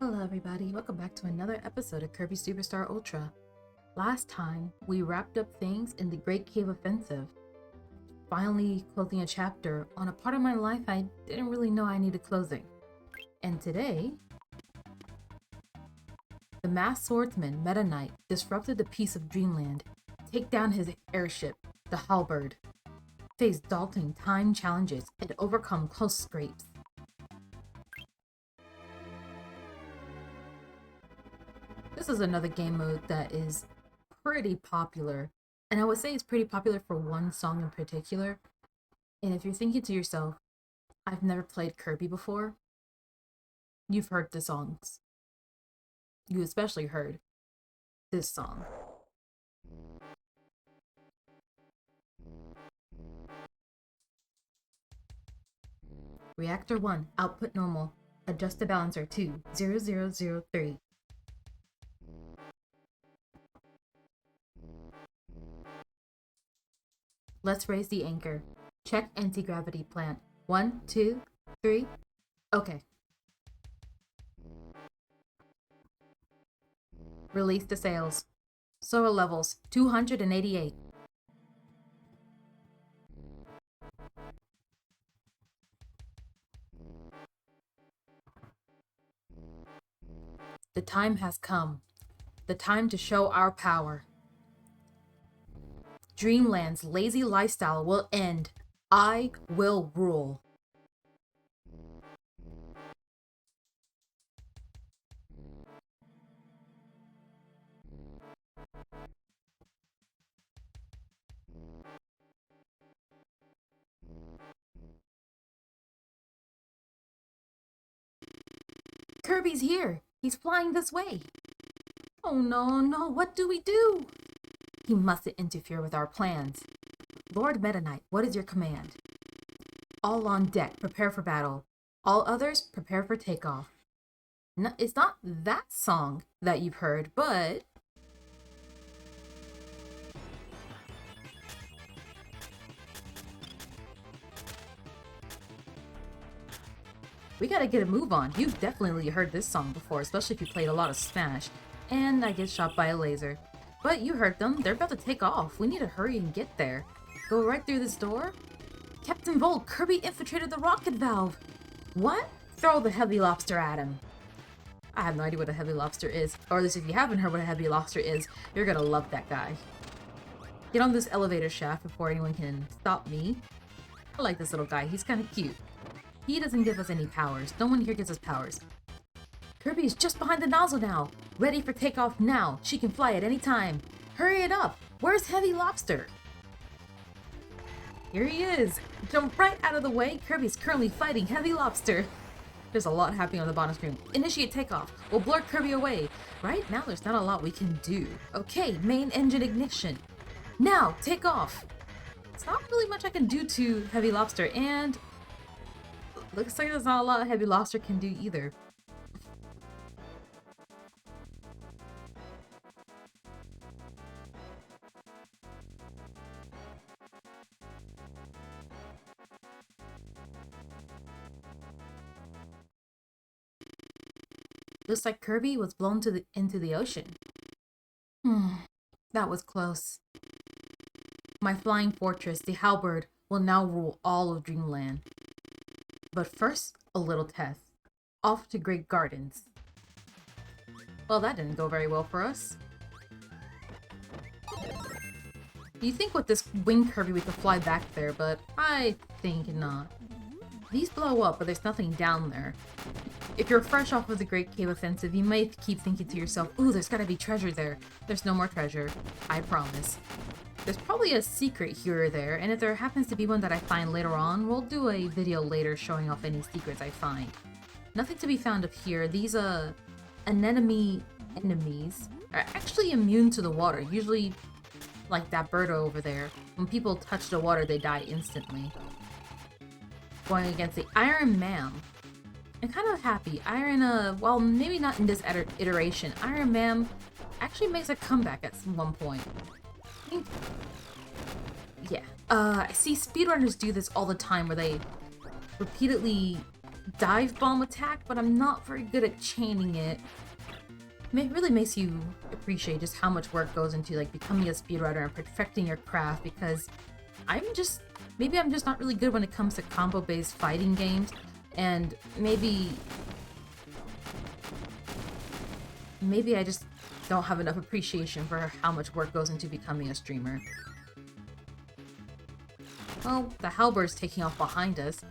Hello everybody, welcome back to another episode of Kirby Superstar Ultra. Last time, we wrapped up things in the Great Cave Offensive, finally closing a chapter on a part of my life I didn't really know I needed closing. And today, the masked swordsman Meta Knight disrupted the peace of Dreamland, take down his airship, the Halberd, face daunting time challenges, and overcome close scrapes. This is another game mode that is pretty popular, and I would say it's pretty popular for one song in particular. And if you're thinking to yourself, I've never played Kirby before, you've heard the songs. You especially heard this song. Reactor 1, output normal. Adjust the balancer to 0003. Let's raise the anchor. Check anti-gravity plant. 1, 2, 3. Okay. Release the sails. Solar levels 288. The time has come. The time to show our power. Dreamland's lazy lifestyle will end. I will rule. Kirby's here. He's flying this way. Oh no, what do we do? He mustn't interfere with our plans. Lord Meta Knight, what is your command? All on deck, prepare for battle. All others, prepare for takeoff. No, it's not that song that you've heard, but... we gotta get a move on. You've definitely heard this song before, especially if you played a lot of Smash. And I get shot by a laser. But you heard them. They're about to take off. We need to hurry and get there. Go right through this door? Captain Volt, Kirby infiltrated the rocket valve. What? Throw the heavy lobster at him. I have no idea what a heavy lobster is. Or at least if you haven't heard what a heavy lobster is, you're gonna love that guy. Get on this elevator shaft before anyone can stop me. I like this little guy. He's kind of cute. He doesn't give us any powers. No one here gives us powers. Kirby is just behind the nozzle now. Ready for takeoff now. She can fly at any time. Hurry it up. Where's Heavy Lobster? Here he is. Jump right out of the way. Kirby's currently fighting Heavy Lobster. There's a lot happening on the bottom screen. Initiate takeoff. We'll blur Kirby away. Right now, there's not a lot we can do. Okay, main engine ignition. Now, take off. It's not really much I can do to Heavy Lobster, and looks like there's not a lot Heavy Lobster can do either. Looks like Kirby was blown into the ocean. That was close. My flying fortress, the Halberd, will now rule all of Dreamland. But first, a little test. Off to Great Gardens. Well, that didn't go very well for us. You think with this wing Kirby we could fly back there, but I think not. These blow up, but there's nothing down there. If you're fresh off of the Great Cave Offensive, you might keep thinking to yourself, ooh, there's gotta be treasure there. There's no more treasure. I promise. There's probably a secret here or there, and if there happens to be one that I find later on, we'll do a video later showing off any secrets I find. Nothing to be found up here. These, anemone enemies are actually immune to the water. Usually, like that bird over there, when people touch the water, they die instantly. Going against the Iron Man. I'm kind of happy. Well, maybe not in this iteration. Iron Man actually makes a comeback at one point. Yeah. I see speedrunners do this all the time where they repeatedly dive bomb attack, but I'm not very good at chaining it. It really makes you appreciate just how much work goes into like becoming a speedrunner and perfecting your craft, because maybe I'm just not really good when it comes to combo-based fighting games, and maybe I just don't have enough appreciation for how much work goes into becoming a streamer. Well, the halberd's taking off behind us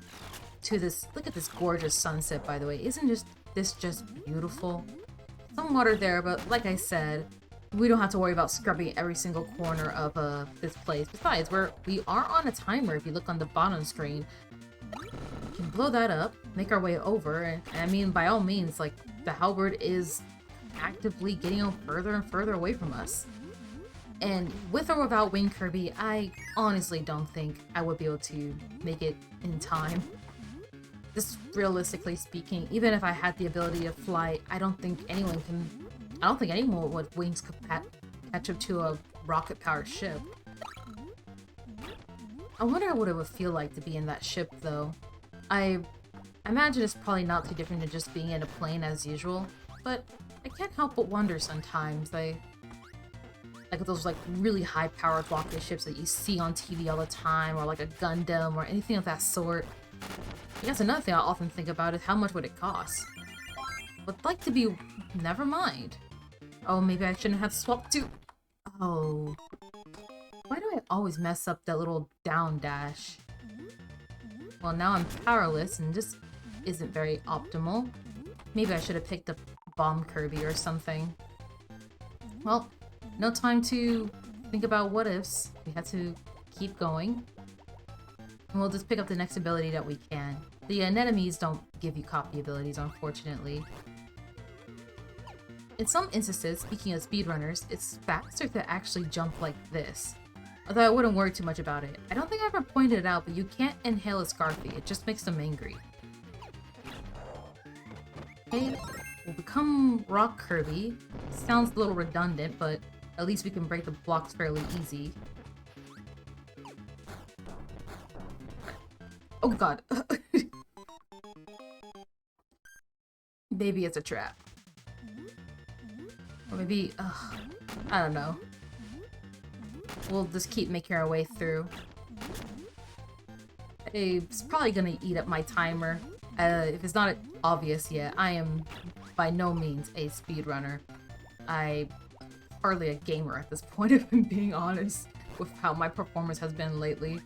to this. Look at this gorgeous sunset, by the way. Isn't this just beautiful? Some water there, but like I said, we don't have to worry about scrubbing every single corner of this place. Besides, we are on a timer. If you look on the bottom screen, we can blow that up, make our way over, and I mean, by all means, like, the halberd is actively getting further and further away from us. And with or without Wing Kirby, I honestly don't think I would be able to make it in time. Just realistically speaking, even if I had the ability to fly, I don't think anyone with wings could catch up to a rocket-powered ship. I wonder what it would feel like to be in that ship, though. I imagine it's probably not too different than just being in a plane as usual, but I can't help but wonder sometimes. Like those like really high-powered rocket ships that you see on TV all the time, or like a Gundam or anything of that sort. I guess another thing I often think about is how much would it cost? Would like to be... Never mind. Oh, maybe I shouldn't have swapped to... Oh. Why do I always mess up that little down dash? Well, now I'm powerless and this isn't very optimal. Maybe I should have picked up Bomb Kirby or something. Well, no time to think about what ifs. We have to keep going. And we'll just pick up the next ability that we can. The anemones don't give you copy abilities, unfortunately. In some instances, speaking of speedrunners, it's faster to actually jump like this. Although I wouldn't worry too much about it. I don't think I ever pointed it out, but you can't inhale a Scarfy. It just makes them angry. Okay, we'll become Rock Kirby. Sounds a little redundant, but at least we can break the blocks fairly easy. Oh god. Maybe it's a trap. Or maybe, I don't know. We'll just keep making our way through. It's probably gonna eat up my timer. If it's not obvious yet, I am by no means a speedrunner. I'm hardly a gamer at this point, if I'm being honest, with how my performance has been lately.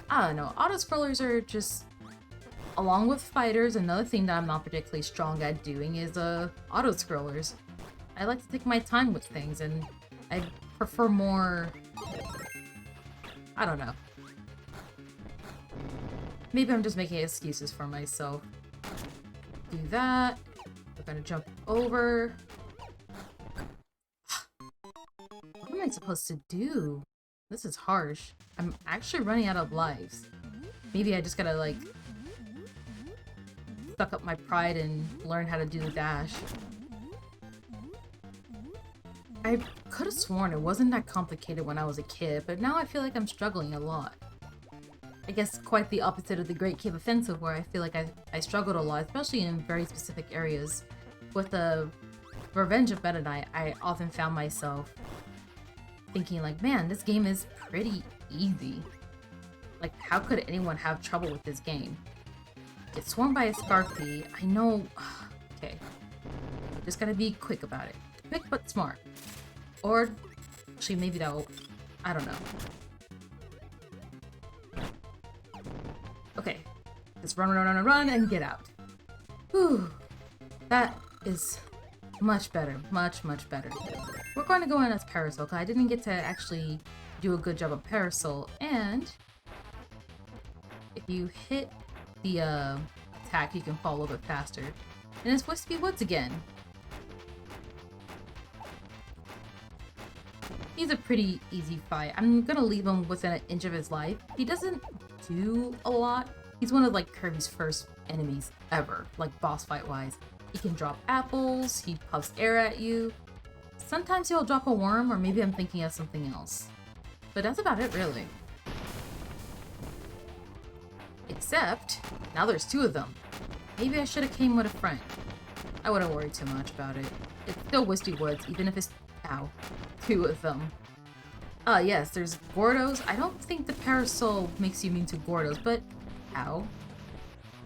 I don't know, auto-scrollers are just... Along with fighters, another thing that I'm not particularly strong at doing is auto-scrollers. I like to take my time with things, and I prefer more... I don't know. Maybe I'm just making excuses for myself. Do that. We're gonna jump over. What am I supposed to do? This is harsh. I'm actually running out of lives. Maybe I just gotta, like, suck up my pride and learn how to do the dash. I could have sworn it wasn't that complicated when I was a kid, but now I feel like I'm struggling a lot. I guess quite the opposite of the Great Cave Offensive, where I feel like I struggled a lot, especially in very specific areas. With the Revenge of Meta Knight, I often found myself thinking like, man, this game is pretty easy. Like, how could anyone have trouble with this game? Get swarmed by a Scarfy, I know... Okay. Just gotta be quick about it. Quick but smart. Or, actually maybe that'll... I don't know. Okay. Just run, and get out. Whew. That is much better. Much, much better. We're going to go in as Parasol, because I didn't get to actually do a good job of Parasol, and... If you hit the attack, you can fall a little bit faster. And it's Wispy Woods again. He's a pretty easy fight. I'm gonna leave him within an inch of his life. He doesn't do a lot. He's one of like Kirby's first enemies ever, like boss fight wise. He can drop apples, he puffs air at you. Sometimes he'll drop a worm, or maybe I'm thinking of something else. But that's about it really. Except, now there's two of them. Maybe I should have came with a friend. I wouldn't worry too much about it. It's still Wisty Woods, even if it's, ow, 2 of them. Yes, there's Gordos. I don't think the Parasol makes you immune to Gordos, but, ow.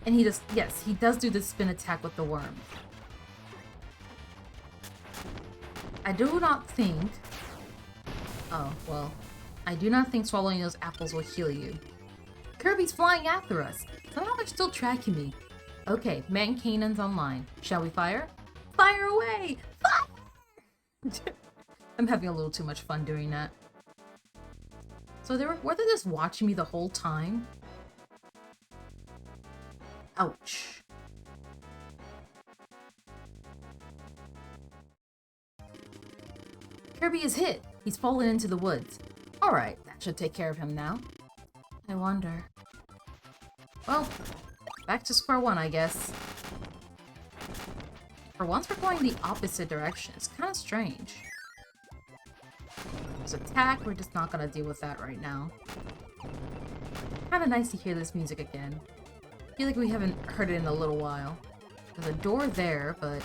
And he does, yes, he does do the spin attack with the worms. I do not think, oh, well, I do not think swallowing those apples will heal you. Kirby's flying after us. Somehow they're still tracking me. Okay, Man Cannon's online. Shall we fire? Fire away! Fire! I'm having a little too much fun doing that. So were they just watching me the whole time? Ouch. Kirby is hit. He's fallen into the woods. Alright, that should take care of him now. I wonder. Well, back to square one, I guess. For once, we're going the opposite direction. It's kind of strange. There's attack, we're just not gonna deal with that right now. Kinda nice to hear this music again. I feel like we haven't heard it in a little while. There's a door there, but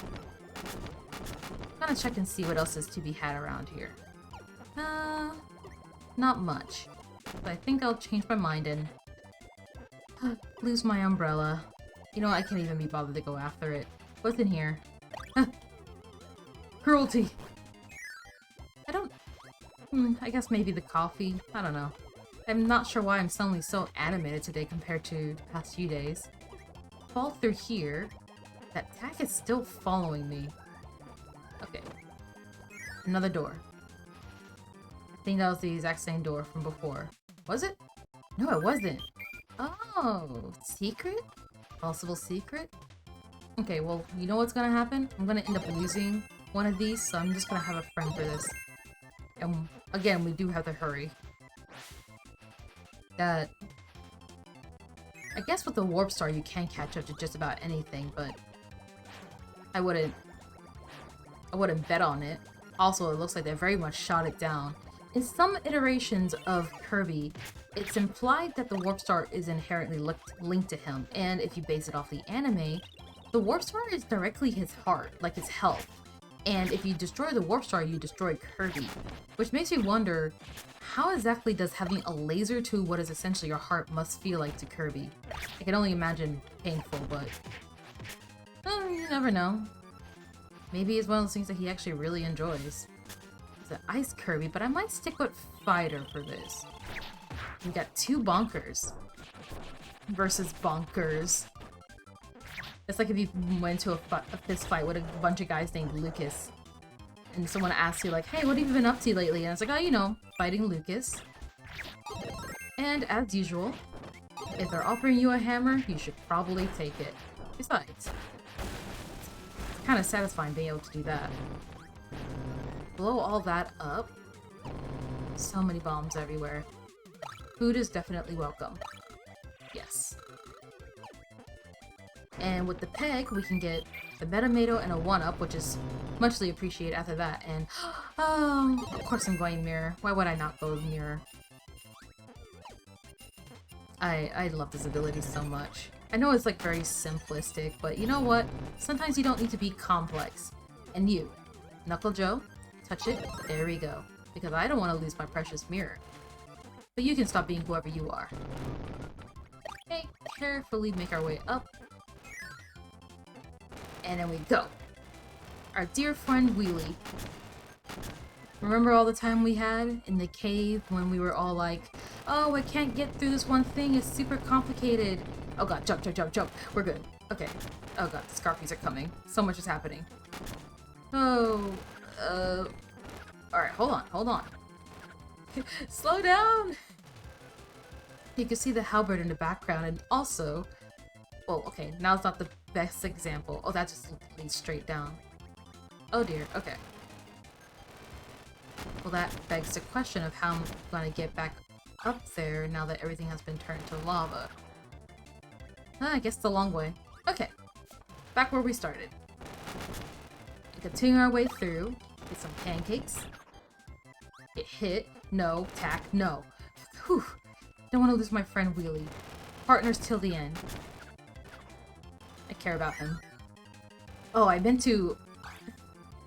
I'm gonna check and see what else is to be had around here. Not much. But I think I'll change my mind and lose my umbrella. You know, I can't even be bothered to go after it. What's in here? Cruelty! I don't... I guess maybe the coffee? I don't know. I'm not sure why I'm suddenly so animated today compared to the past few days. Fall through here. That attack is still following me. Okay. Another door. I think that was the exact same door from before. Was it? No, it wasn't. Oh, secret? Possible secret? Okay, well, you know what's gonna happen? I'm gonna end up losing one of these, so I'm just gonna have a friend for this. And again, we do have to hurry. That... I guess with the Warp Star you can catch up to just about anything, but I wouldn't bet on it. Also, it looks like they very much shot it down. In some iterations of Kirby, it's implied that the Warp Star is inherently linked to him, and if you base it off the anime, the Warp Star is directly his heart, like his health. And if you destroy the Warp Star, you destroy Kirby. Which makes me wonder, how exactly does having a laser to what is essentially your heart must feel like to Kirby? I can only imagine painful, but... you never know. Maybe it's one of those things that he actually really enjoys. It's an Ice Kirby, but I might stick with Fighter for this. We got 2 Bonkers versus Bonkers. It's like if you went to a fist fight with a bunch of guys named Lucas, and someone asks you like, hey, what have you been up to lately? And it's like, oh, you know, fighting Lucas. And as usual, if they're offering you a hammer, you should probably take it. Besides, it's kind of satisfying being able to do that. Blow all that up. So many bombs everywhere. Food is definitely welcome. Yes. And with the peg, we can get the Metamato and a 1-up, which is muchly appreciated after that. And, oh, of course I'm going Mirror. Why would I not go Mirror? I love this ability so much. I know it's like very simplistic, but you know what? Sometimes you don't need to be complex. And you, Knuckle Joe, touch it, there we go. Because I don't want to lose my precious mirror. But you can stop being whoever you are. Okay, carefully make our way up. And then we go. Our dear friend Wheelie. Remember all the time we had in the cave when we were all like, oh, I can't get through this one thing, it's super complicated. Oh god, jump, jump, jump, jump. We're good. Okay. Oh god, the Scarfies are coming. So much is happening. Oh, alright, hold on. Slow down! You can see the halberd in the background, and also... Well, okay, now it's not the best example. Oh, that just leads straight down. Oh dear, okay. Well, that begs the question of how I'm gonna get back up there now that everything has been turned to lava. I guess it's a long way. Okay, back where we started. Continue our way through. Get some pancakes. Get hit. No. Tack. No. Whew. Don't want to lose my friend Wheelie. Partners till the end. I care about him. Oh, I meant to...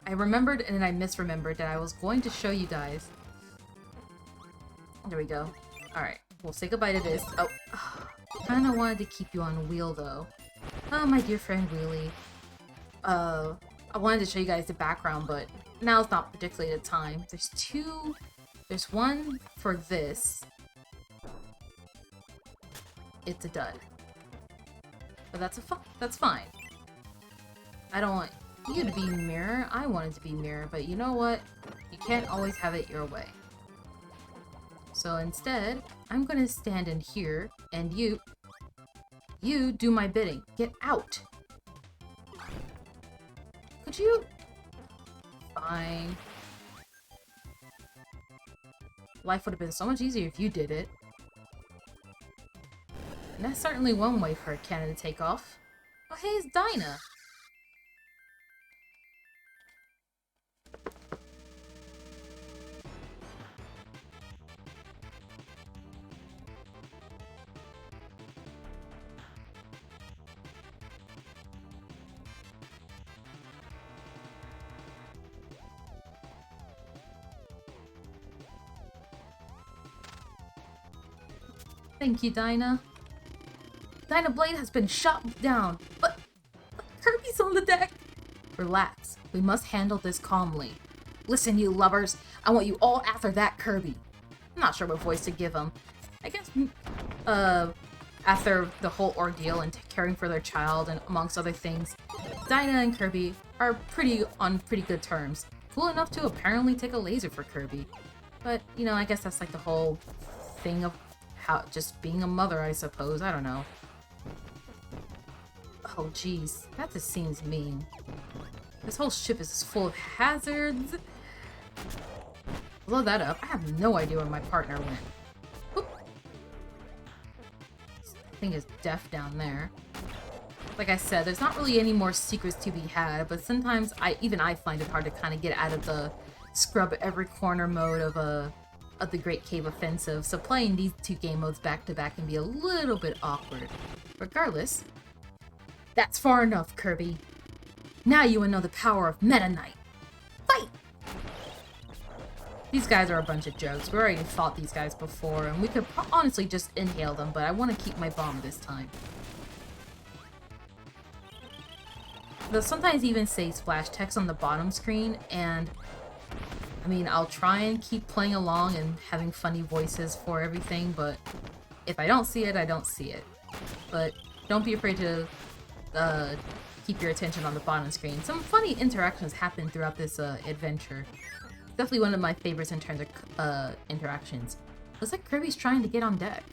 I remembered and then I misremembered that I was going to show you guys. There we go. Alright, we'll say goodbye to this. Oh, kinda wanted to keep you on wheel though. Oh, my dear friend Wheelie. I wanted to show you guys the background, but now's not particularly the time. There's two... There's one for this. It's a dud. But that's fine. I don't want you to be Mirror. I wanted to be Mirror, but you know what? You can't always have it your way. So instead, I'm gonna stand in here, and you do my bidding. Get out! Could you? Fine. Life would have been so much easier if you did it. And that's certainly one way for a cannon to take off. Oh hey, it's Dinah! Thank you, Dinah. Dinah Blade has been shot down, but Kirby's on the deck. Relax. We must handle this calmly. Listen, you lubbers. I want you all after that Kirby. I'm not sure what voice to give him. I guess, after the whole ordeal and caring for their child and amongst other things, Dinah and Kirby are on pretty good terms. Cool enough to apparently take a laser for Kirby. But, you know, I guess that's like the whole thing of just being a mother, I suppose. I don't know. Oh, jeez. That just seems mean. This whole ship is full of hazards. Blow that up. I have no idea where my partner went. Oop. This thing is deaf down there. Like I said, there's not really any more secrets to be had, but sometimes even I find it hard to kind of get out of the scrub every corner mode of the Great Cave Offensive, so playing these two game modes back to back can be a little bit awkward. Regardless, that's far enough, Kirby. Now you will know the power of Meta Knight. Fight! These guys are a bunch of jokes. We already fought these guys before, and we could honestly just inhale them, but I want to keep my bomb this time. They'll sometimes even say splash text on the bottom screen, and I mean, I'll try and keep playing along and having funny voices for everything, but if I don't see it, I don't see it. But don't be afraid to keep your attention on the bottom screen. Some funny interactions happen throughout this adventure. Definitely one of my favorites in terms of interactions. Looks like Kirby's trying to get on deck.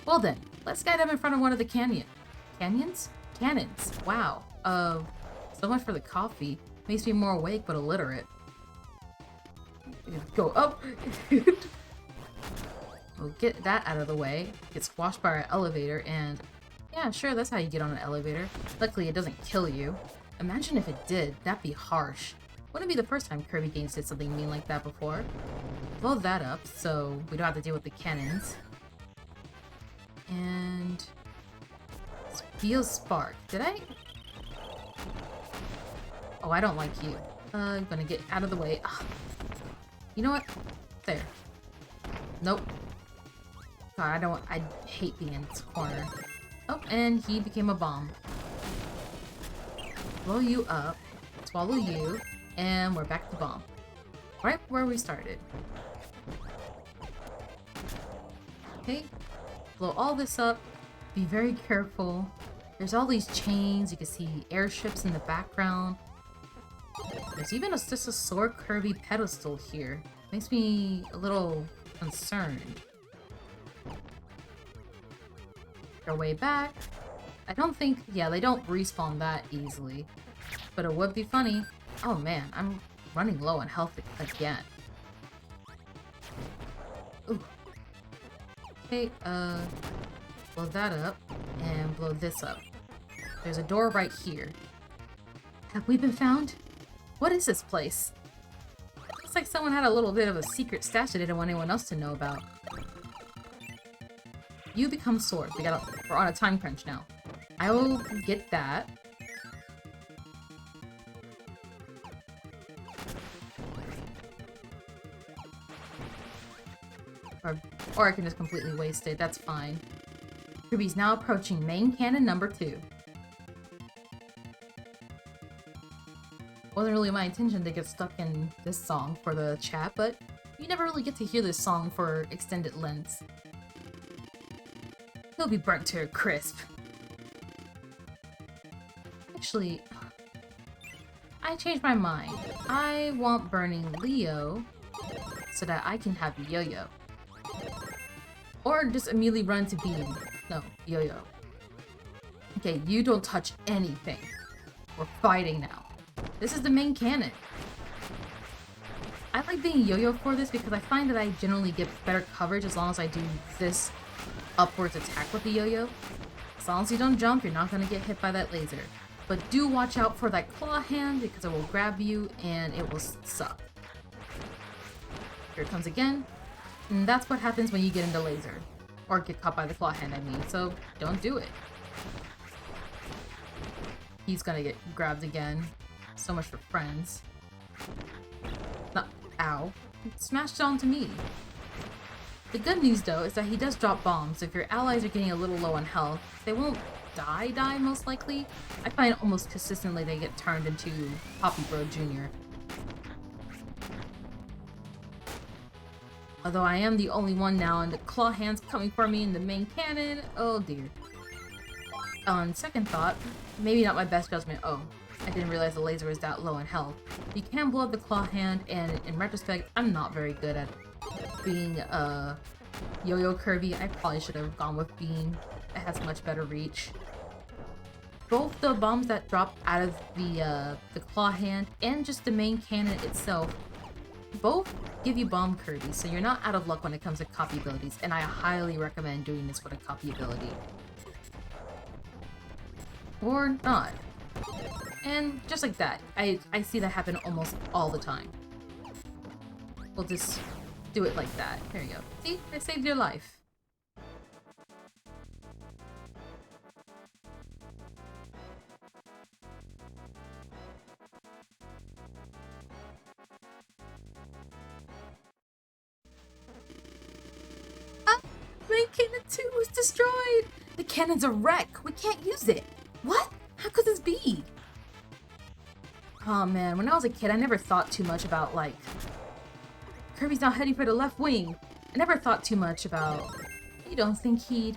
Well then, let's get up in front of one of the cannons? Wow. So much for the coffee. Makes me more awake but illiterate. Go up. We'll get that out of the way. Get squashed by our elevator, and yeah, sure, that's how you get on an elevator. Luckily, it doesn't kill you. Imagine if it did. That'd be harsh. Wouldn't be the first time Kirby games did something mean like that before. Blow that up, so we don't have to deal with the cannons. And Feel Spark. Did I? Oh, I don't like you. I'm gonna get out of the way. Ugh. You know what? There. Nope. God, I hate being in this corner. Oh, and he became a bomb. Blow you up, swallow you, and we're back to bomb. Right where we started. Okay, blow all this up. Be very careful. There's all these chains. You can see airships in the background. There's even just a Sword Kirby pedestal here. Makes me a little concerned. Our way back. I don't think, yeah, they don't respawn that easily. But it would be funny. Oh man, I'm running low on health again. Ooh. Okay, blow that up and blow this up. There's a door right here. Have we been found? What is this place? Looks like someone had a little bit of a secret stash they didn't want anyone else to know about. You become sword. We're on a time crunch now. I will get that. Or I can just completely waste it, that's fine. Kirby's now approaching main cannon number 2. Wasn't really my intention to get stuck in this song for the chat, but you never really get to hear this song for extended lengths. He'll be burnt to a crisp. Actually, I changed my mind. I want burning Leo so that I can have Yo-Yo. Or just immediately run to Beam. No, Yo-Yo. Okay, you don't touch anything. We're fighting now. This is the main cannon. I like being Yo-Yo for this because I find that I generally get better coverage as long as I do this upwards attack with the Yo-Yo. As long as you don't jump, you're not going to get hit by that laser. But do watch out for that claw hand because it will grab you and it will suck. Here it comes again. And that's what happens when you get into laser. Or get caught by the claw hand, I mean. So don't do it. He's gonna get grabbed again. So much for friends. Not, ow. It smashed onto me. The good news though is that he does drop bombs. If your allies are getting a little low on health, they won't die most likely. I find almost consistently they get turned into Poppy Bro Jr. Although I am the only one now and the claw hand's coming for me in the main cannon. Oh dear. On second thought, maybe not my best judgment. Oh, I didn't realize the laser was that low in health. You can blow up the claw hand, and in retrospect, I'm not very good at being Yo-Yo Kirby. I probably should have gone with Beam. It has much better reach. Both the bombs that drop out of the claw hand and just the main cannon itself, both give you bomb Kirby, so you're not out of luck when it comes to copy abilities, and I highly recommend doing this with a copy ability. Or not. And just like that, I see that happen almost all the time. We'll just do it like that. There you go. See? I saved your life. Ah! Main Cannon 2 was destroyed! The cannon's a wreck! We can't use it! What? How could this be? Oh man, when I was a kid, I never thought too much about, like, Kirby's now heading for the left wing. I never thought too much about, you don't think he'd...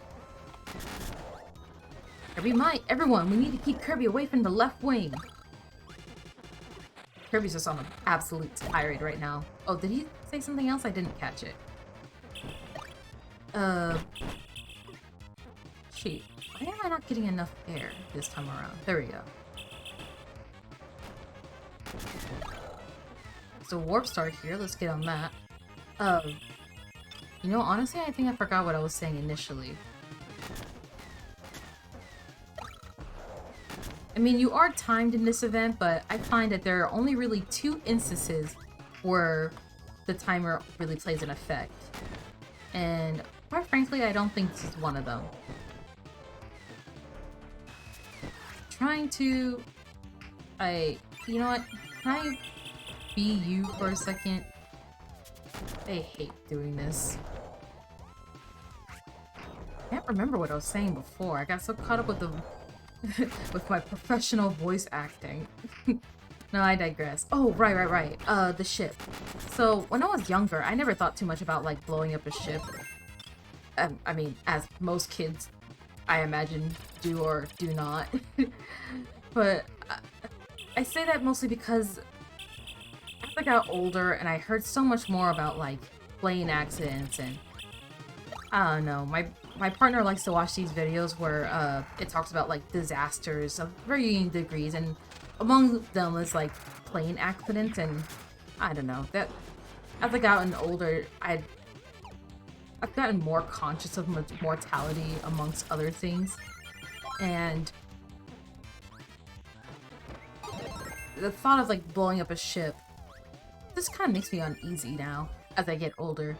Kirby might. Everyone, we need to keep Kirby away from the left wing. Kirby's just on an absolute tirade right now. Oh, did he say something else? I didn't catch it. Shoot. Why am I not getting enough air this time around? There we go. So warp star here, let's get on that. You know, honestly, I think I forgot what I was saying initially. I mean, you are timed in this event, but I find that there are only really 2 instances where the timer really plays an effect. And quite frankly, I don't think this is one of them. Trying to... You know what? Can I be you for a second? I hate doing this. I can't remember what I was saying before. I got so caught up with the... with my professional voice acting. No, I digress. Oh, right. The ship. So, when I was younger, I never thought too much about, like, blowing up a ship. I mean, as most kids, I imagine, do or do not. But I say that mostly because as I got older and I heard so much more about, like, plane accidents and... I don't know, my partner likes to watch these videos where it talks about, like, disasters of varying degrees, and among them is, like, plane accidents, and I don't know, that as I gotten older, I've gotten more conscious of mortality amongst other things, and the thought of, like, blowing up a ship, this kind of makes me uneasy now as I get older.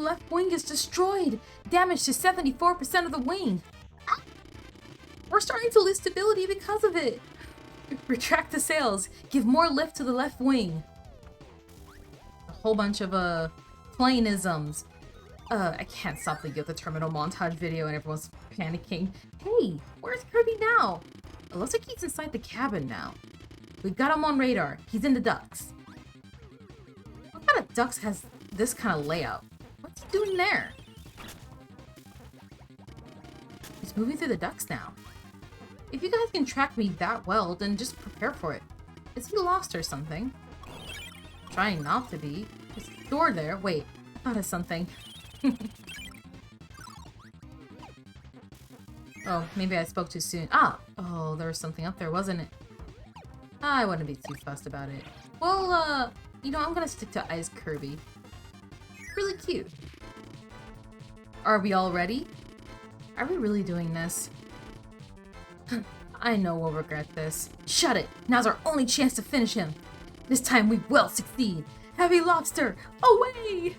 left wing is destroyed! Damage to 74% of the wing! Ah! We're starting to lose stability because of it! Retract the sails! Give more lift to the left wing! A whole bunch of, planisms. I can't stop thinking of the terminal montage video and everyone's panicking. Hey, where's Kirby now? It looks like he's inside the cabin now. We've got him on radar. He's in the ducts. What kind of ducts has this kind of layout? What's he doing there? He's moving through the ducts now. If you guys can track me that well, then just prepare for it. Is he lost or something? Trying not to be. There's a door there. Wait, I thought of something. Oh, maybe I spoke too soon. Ah! Oh, there was something up there, wasn't it? I wouldn't be too fussed about it. Well, you know, I'm gonna stick to Ice Kirby. Really cute. Are we all ready? Are we really doing this? I know we'll regret this. Shut it! Now's our only chance to finish him! This time we will succeed! Heavy Lobster, away!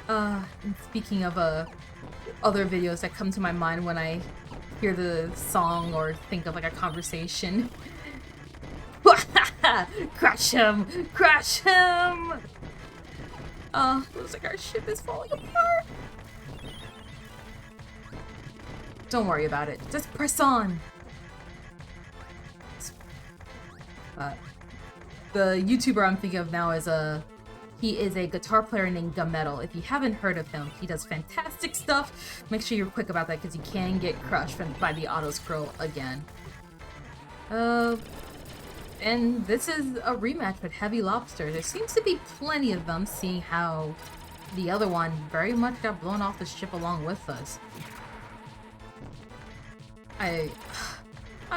And speaking of, other videos that come to my mind when I hear the song or think of, like, a conversation. Crash him! Crash him! Looks like our ship is falling apart! Don't worry about it. Just press on! The YouTuber I'm thinking of now is he is a guitar player named Gummetal. If you haven't heard of him, he does fantastic stuff. Make sure you're quick about that because you can get crushed by the auto scroll again. And this is a rematch with Heavy Lobster. There seems to be plenty of them, seeing how the other one very much got blown off the ship along with us. I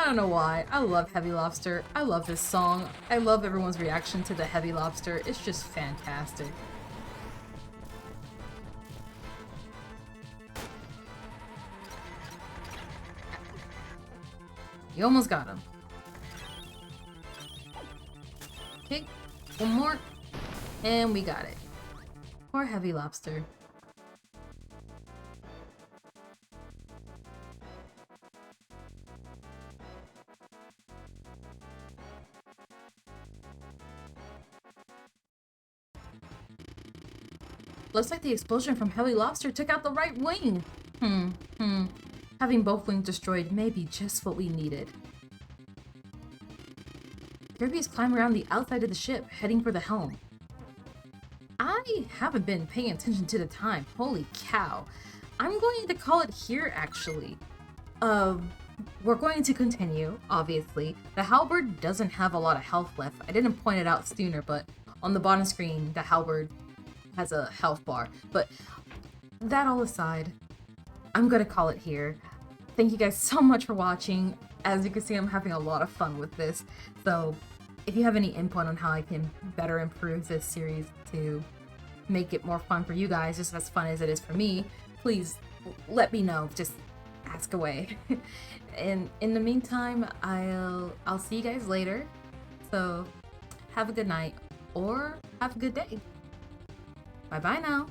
don't know why. I love Heavy Lobster. I love this song. I love everyone's reaction to the Heavy Lobster. It's just fantastic. You almost got him. Okay, one more. And we got it. Poor Heavy Lobster. Looks like the explosion from Heavy Lobster took out the right wing. Having both wings destroyed may be just what we needed. Kirby is climbing around the outside of the ship, heading for the helm. I haven't been paying attention to the time. Holy cow. I'm going to call it here, actually. We're going to continue, obviously. The halberd doesn't have a lot of health left. I didn't point it out sooner, but on the bottom screen, the halberd has a health bar. But that all aside, I'm gonna call it here. Thank you guys so much for watching. As you can see, I'm having a lot of fun with this. So if you have any input on how I can better improve this series to make it more fun for you guys, just as fun as it is for me, please let me know. Just ask away. And in the meantime, I'll see you guys later. So have a good night or have a good day. Bye bye now.